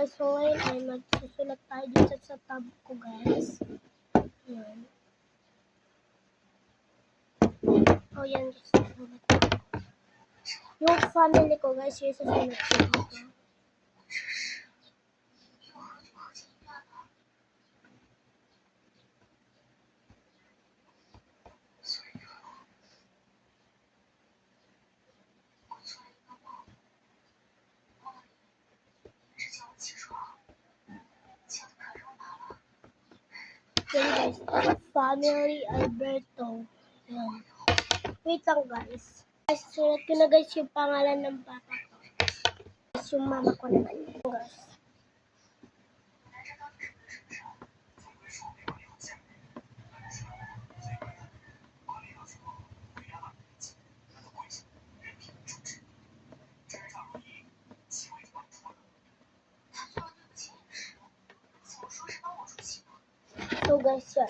guys, so ngayon ay magsusulat tayo dito sa tab ko guys. Yan. Oh, yan guys, susulat ko. Yung family ko guys, yung susulat ko dito. Yan guys, family Alberto. Yan. Wait lang guys. Guys, sulat ko na guys yung pangalan ng papa ko. Guys, yung mama ko naman. Guys. So guys, yan.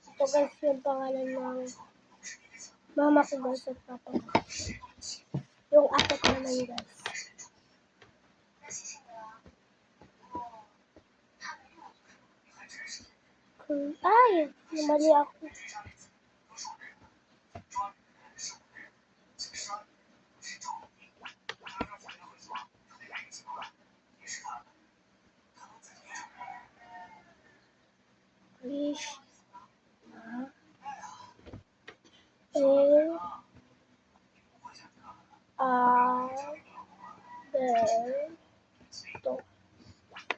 Ito guys yung pangalan ng mama ko guys at papa ko. Yung ate ko naman guys. Ay! Namali ako. Wish.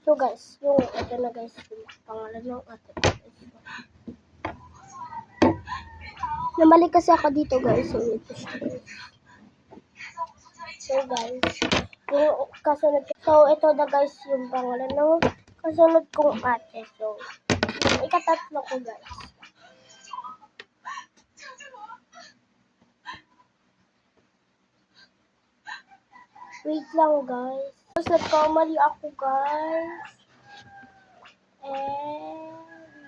So guys, yung ito na guys, yung pangalan ng ate ko. Namali kasi ako dito guys, so ito siya guys. So guys, yung kasunod, so ito na guys yung pangalan ng kasunod kong ate. So, yung ikatatlo ko guys. Wait lang guys. Tapos nagkamali ako guys. Elisha.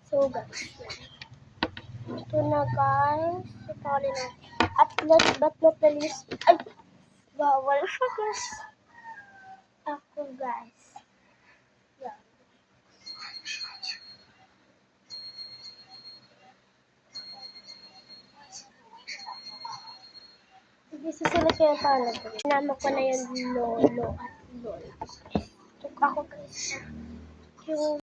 So guys. Ito na guys. Ito na. At last but not the least. Ay! Bawal siya guys. Ako guys. Yan. Sige, susunod ko yung pangalan ko. Sinama ko na yung lolo at lola. Ito ako guys. Yung